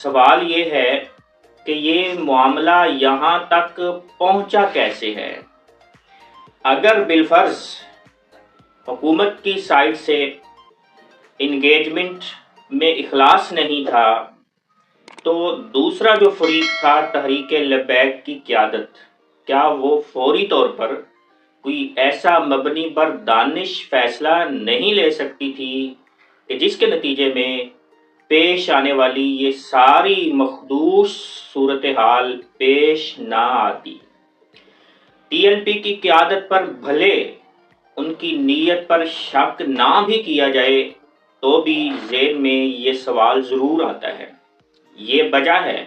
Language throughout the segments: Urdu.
سوال یہ ہے کہ یہ معاملہ یہاں تک پہنچا کیسے ہے؟ اگر بالفرض حکومت کی سائٹ سے انگیجمنٹ میں اخلاص نہیں تھا تو دوسرا جو فریق تھا تحریک لبیک کی قیادت، کیا وہ فوری طور پر کوئی ایسا مبنی بر دانش فیصلہ نہیں لے سکتی تھی کہ جس کے نتیجے میں پیش آنے والی یہ ساری مخدوش صورتحال پیش نہ آتی؟ ٹی ایل پی کی قیادت پر بھلے ان کی نیت پر شک نہ بھی کیا جائے تو بھی ذہن میں یہ سوال ضرور آتا ہے۔ یہ وجہ ہے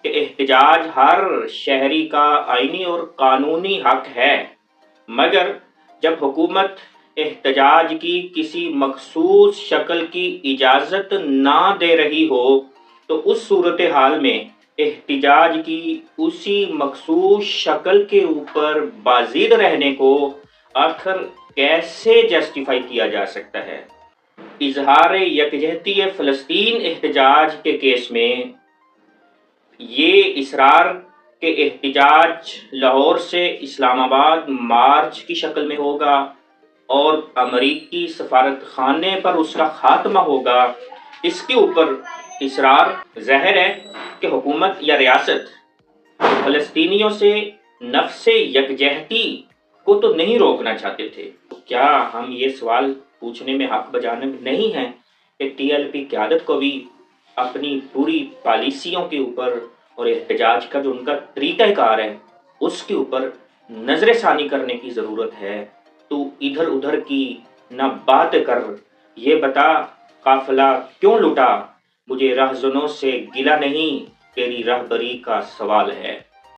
کہ احتجاج ہر شہری کا آئینی اور قانونی حق ہے، مگر جب حکومت احتجاج کی کسی مخصوص شکل کی اجازت نہ دے رہی ہو تو اس صورتحال میں احتجاج کی اسی مخصوص شکل کے اوپر بازید رہنے کو آخر کیسے جسٹیفائی کیا جا سکتا ہے؟ اظہار یکجہتی فلسطین احتجاج کے کیس میں یہ اصرار کہ احتجاج لاہور سے اسلام آباد مارچ کی شکل میں ہوگا اور امریکی سفارت خانے پر اس کا خاتمہ ہوگا، اس کے اوپر اصرار ظاہر ہے کہ حکومت یا ریاست فلسطینیوں سے نفس یکجہتی کو تو نہیں روکنا چاہتے تھے۔ کیا ہم یہ سوال پوچھنے میں حق بجانب نہیں ہیں کہ ٹی ایل پی قیادت کو بھی اپنی پوری پالیسیوں کے اوپر اور احتجاج کا جو ان کا طریقہ کار ہے اس کے اوپر نظر ثانی کرنے کی ضرورت ہے؟ تو ادھر ادھر کی نہ بات کر، یہ بتا قافلہ کیوں لٹا، مجھے رہزنوں سے گلہ نہیں، تیری رہبری کا سوال ہے۔